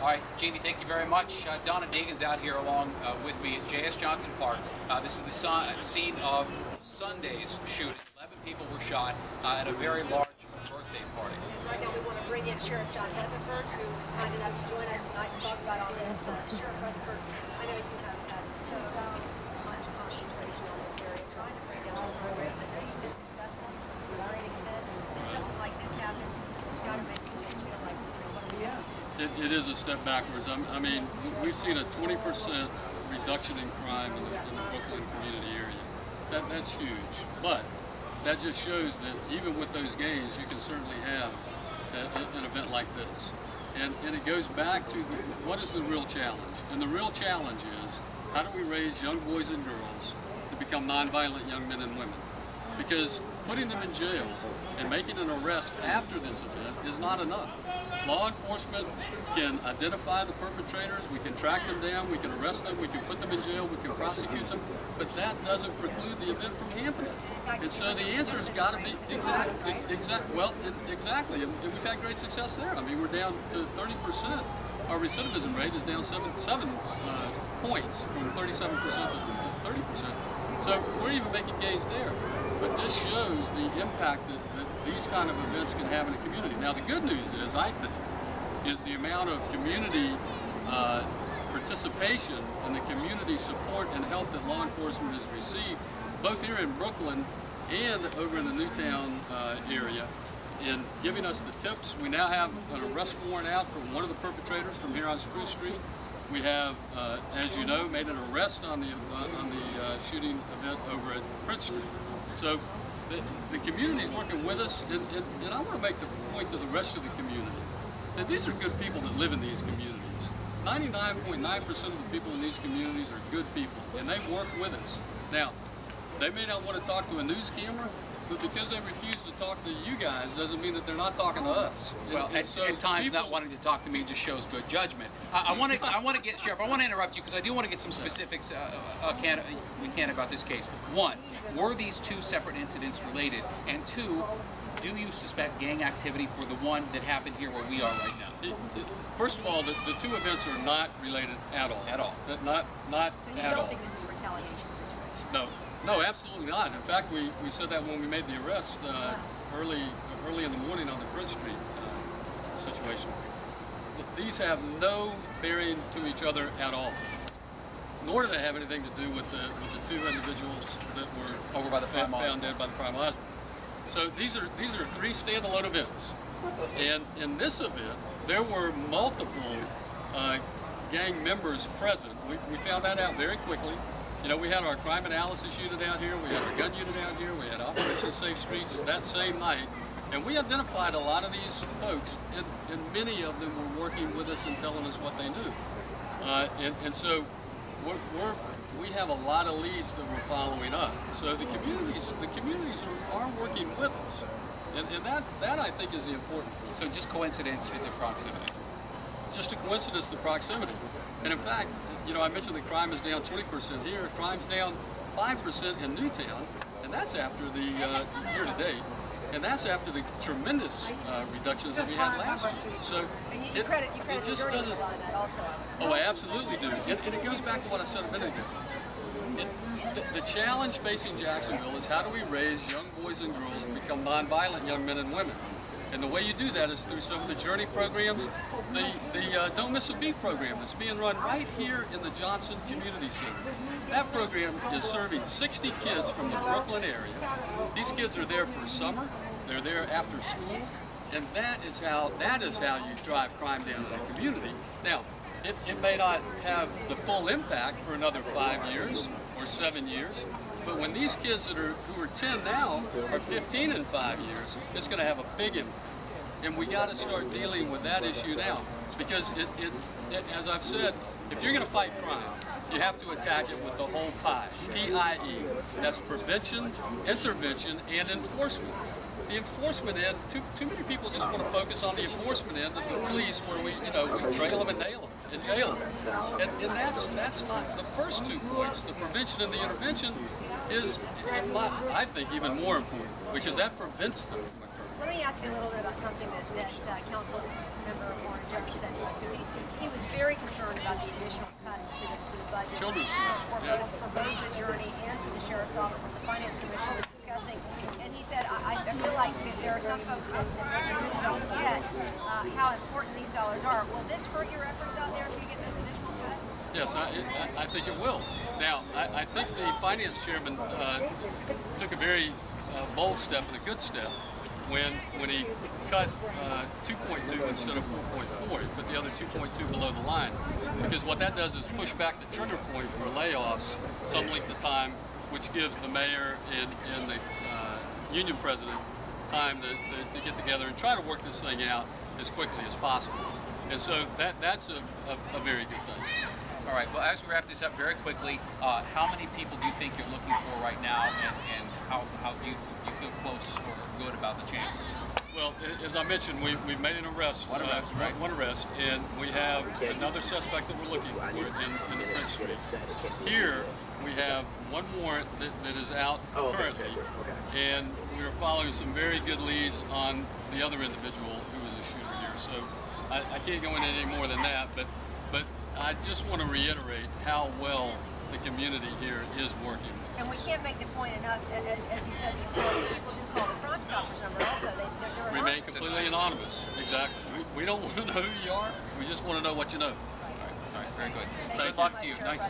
All right, Jeannie, thank you very much. Donna Deegan's out here along with me at J.S. Johnson Park. This is the scene of Sunday's shooting. 11 people were shot at a very large birthday party. Right now we want to bring in Sheriff John Rutherford, who was kind enough to join us tonight to talk about all this. Sheriff Rutherford, I know you have had so much concentration on this area, trying to bring down the program, but you've been successful to a great extent. And something like this happens, it's got to make you just feel like, what are we doing? It is a step backwards. I mean, we've seen a 20% reduction in crime in the Brooklyn community area. That's huge. But that just shows that even with those gains, you can certainly have an event like this. And it goes back to what is the real challenge? And the real challenge is, how do we raise young boys and girls to become nonviolent young men and women? Because putting them in jail and making an arrest after this event is not enough. Law enforcement can identify the perpetrators, we can track them down, we can arrest them, we can put them in jail, we can prosecute them, but that doesn't preclude the event from happening. And so the answer has got to be exactly, and we've had great success there. I mean, we're down to 30%. Our recidivism rate is down 7 points from 37% to 30%. So we're even making gains there. But this shows the impact that these kind of events can have in a community. Now the good news is, I think, is the amount of community participation and the community support and help that law enforcement has received, both here in Brooklyn and over in the Newtown area, in giving us the tips. We now have an arrest warrant out for one of the perpetrators from here on Spruce Street. We have, as you know, made an arrest on the shooting event over at Prince Street. So the community is working with us, and I want to make the point to the rest of the community that these are good people that live in these communities. 99.9% of the people in these communities are good people, and they work with us. Now, they may not want to talk to a news camera, but because they refuse to talk to you guys doesn't mean that they're not talking to us. Well, at times not wanting to talk to me just shows good judgment. I want to get, Sheriff, I want to interrupt you because I do want to get some specifics we can about this case. One, were these two separate incidents related? And two, do you suspect gang activity for the one that happened here where we are right now? First of all, the two events are not related at all. At all. Not so you at all. don't think this is a retaliation situation? No. No, absolutely not. In fact, we said that when we made the arrest early in the morning on the Prince Street situation. These have no bearing to each other at all. Nor do they have anything to do with the two individuals that were over by the found dead by the prime husband. So these are three standalone events. And in this event, there were multiple gang members present. We found that out very quickly. You know, we had our crime analysis unit out here, we had our gun unit out here, we had Operation Safe Streets that same night, and we identified a lot of these folks, and many of them were working with us and telling us what they knew. And so we have a lot of leads that we're following up. So the communities are working with us, and that I think is the important point. So just coincidence in the proximity. Just a coincidence, the proximity. And in fact, you know, I mentioned that crime is down 20% here. Crime's down 5% in Newtown, and that's after the year to date, and that's after the tremendous reductions that we had last year. So you credit it just doesn't. that also. Oh, I absolutely do. And it goes back to what I said a minute ago. The challenge facing Jacksonville is how do we raise young boys and girls and become nonviolent young men and women? And the way you do that is through some of the Journey programs, the Don't Miss a Beat program that's being run right here in the Johnson Community Center. That program is serving 60 kids from the Brooklyn area. These kids are there for summer, they're there after school, and that is how you drive crime down in the community. Now, it may not have the full impact for another 5 years or 7 years, but when these kids who are 10 now are 15 in 5 years, it's going to have a big impact. And we got to start dealing with that issue now, because as I've said, if you're going to fight crime, you have to attack it with the whole pie. P-I-E. That's prevention, intervention, and enforcement. The enforcement end, too many people just want to focus on the enforcement end of the police, where we trail them and nail them and jail them. And that's not the first 2 points. The prevention and the intervention is, I think, even more important, because that prevents them from occurring. let me ask you a little bit about something that Council Member Warren Jones said to us, because he was very concerned about the additional cuts to the budget Children's for both the Journey and for the Sheriff's Office and the Finance Commission was discussing. And he said, I feel like that there are some folks that just don't get how important these dollars are. Will this hurt your efforts out there if you get those additional cuts? Yes, I think it will. Now, I think the finance chairman took a very bold step and a good step when he cut 2.2 instead of 4.4. He put the other 2.2 below the line, because what that does is push back the trigger point for layoffs some length of time, which gives the mayor and the union president time to get together and try to work this thing out as quickly as possible. And so that's a very good thing. All right, well, as we wrap this up very quickly, how many people do you think you're looking for right now, and how do you feel close or good about the chances? Well, as I mentioned, we've made an arrest. One arrest, right? One arrest, and we have another suspect that we're looking for in the Prince Street. Here, we have one warrant that is out currently, and we are following some very good leads on the other individual who was a shooter here. So I can't go into any more than that, but I just want to reiterate how well the community here is working. And we can't make the point enough, as you said before, people do call the Crime Stoppers number also. They're Remain completely anonymous. Exactly. We don't want to know who you are. We just want to know what you know. All right, very good. Thank Good luck to you. Nice.